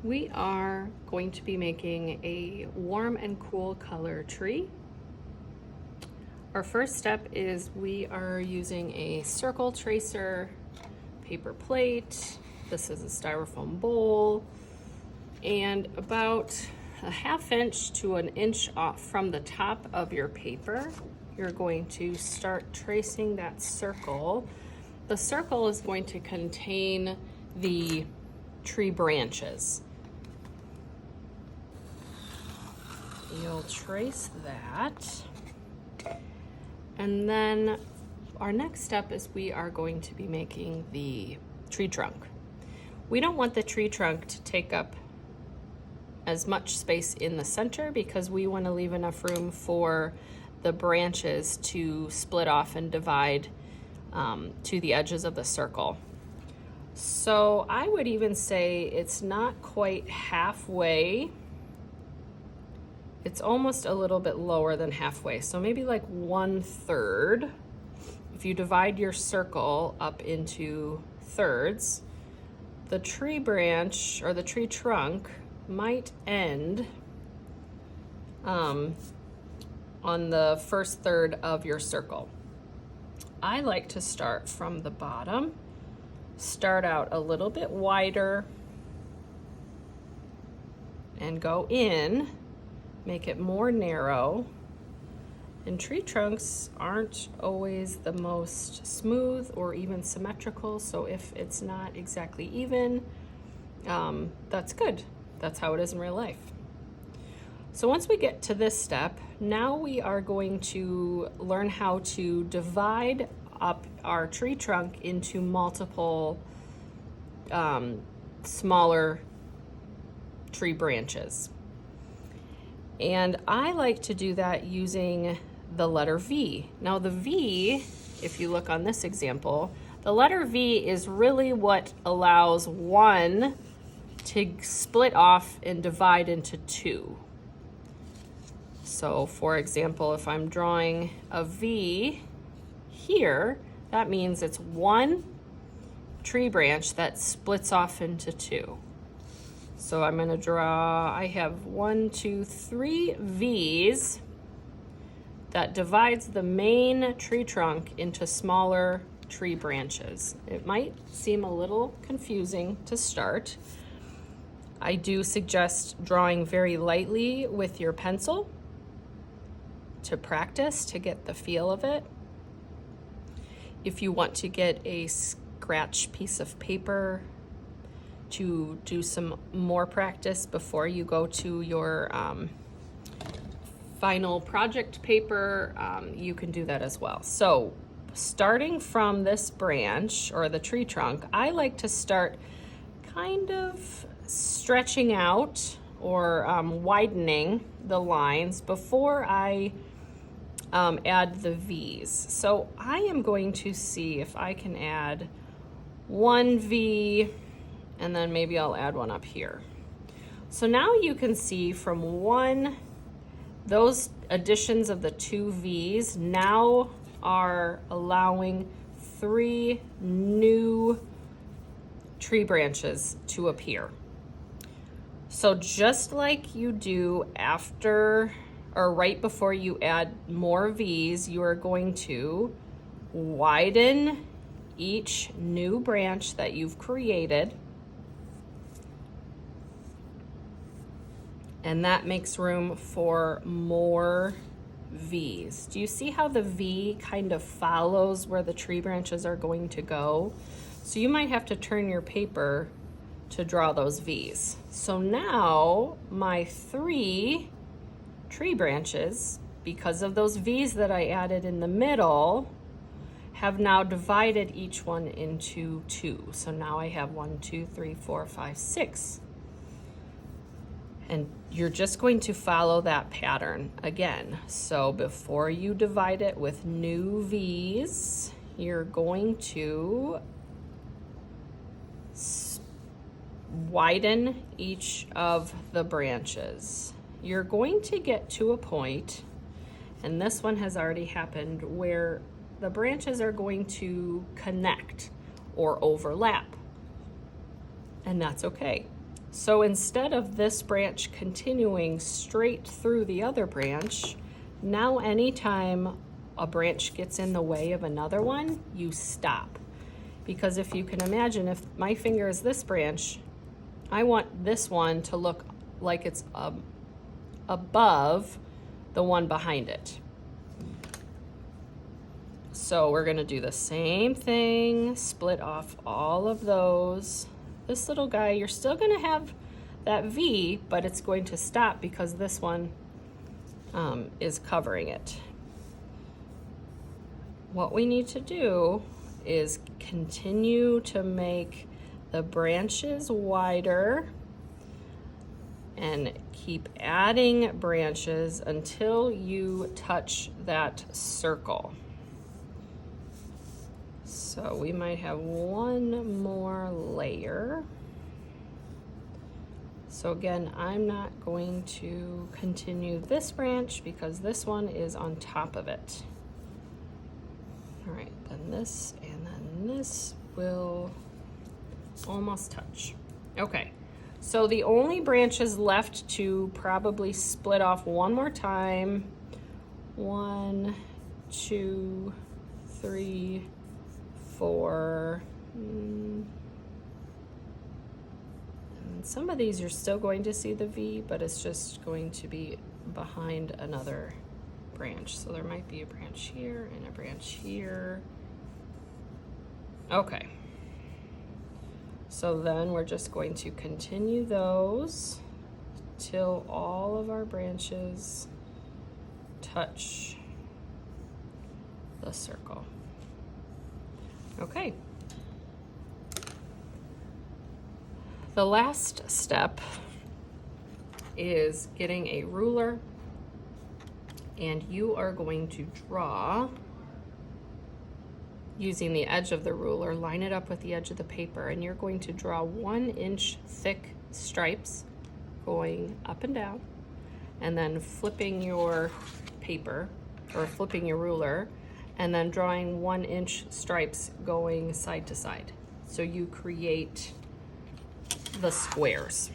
We are going to be making a warm and cool color tree. Our first step is we are using a circle tracer paper plate. This is a styrofoam bowl, and about a 1/2 inch to an inch off from the top of your paper, you're going to start tracing that circle. The circle is going to contain the tree branches. You'll trace that. And then our next step is we are going to be making the tree trunk. We don't want the tree trunk to take up as much space in the center because we want to leave enough room for the branches to split off and divide to the edges of the circle. So I would even say it's not quite halfway. It's almost a little bit lower than halfway, so maybe like 1/3. If you divide your circle up into thirds, the tree branch or the tree trunk might end on the first third of your circle. I like to start from the bottom, start out a little bit wider, and go in. Make it more narrow. And tree trunks aren't always the most smooth or even symmetrical, so if it's not exactly even, that's good. That's how it is in real life. So once we get to this step, now we are going to learn how to divide up our tree trunk into multiple smaller tree branches. And I like to do that using the letter V. Now the V, if you look on this example, the letter V is really what allows one to split off and divide into two. So for example, if I'm drawing a V here, that means it's one tree branch that splits off into two. So I'm going to draw, I have 1, 2, 3 V's that divides the main tree trunk into smaller tree branches. It might seem a little confusing to start. I do suggest drawing very lightly with your pencil to practice, to get the feel of it. If you want to get a scratch piece of paper to do some more practice before you go to your final project paper, you can do that as well. So starting from this branch or the tree trunk, I like to start kind of stretching out or widening the lines before I add the V's. So I am going to see if I can add 1 V, and then maybe I'll add one up here. So now you can see from those additions of the 2 V's now are allowing 3 new tree branches to appear. So just like you do after or right before you add more V's, you are going to widen each new branch that you've created. And that makes room for more V's. Do you see how the V kind of follows where the tree branches are going to go? So you might have to turn your paper to draw those V's. So now my 3 tree branches, because of those V's that I added in the middle, have now divided each one into 2. So now I have 1, 2, 3, 4, 5, 6. And you're just going to follow that pattern again. So before you divide it with new V's, you're going to widen each of the branches. You're going to get to a point, and this one has already happened, where the branches are going to connect or overlap. And that's okay. So instead of this branch continuing straight through the other branch, now anytime a branch gets in the way of another one, you stop. Because if you can imagine, if my finger is this branch, I want this one to look like it's above the one behind it. So we're gonna do the same thing, split off all of those. This little guy, you're still gonna have that V, but it's going to stop because this one is covering it. What we need to do is continue to make the branches wider and keep adding branches until you touch that circle. So we might have one more layer. So again, I'm not going to continue this branch because this one is on top of it. All right, then this and then this will almost touch. Okay, so the only branches left to probably split off one more time. 1, 2, 3, 4. And some of these you're still going to see the V, but it's just going to be behind another branch. So there might be a branch here and a branch here. Okay. So then we're just going to continue those till all of our branches touch the circle. Okay. The last step is getting a ruler, and you are going to draw using the edge of the ruler, line it up with the edge of the paper, and you're going to draw 1-inch thick stripes going up and down, and then flipping your paper or flipping your ruler, and then drawing 1-inch stripes going side to side. So you create the squares.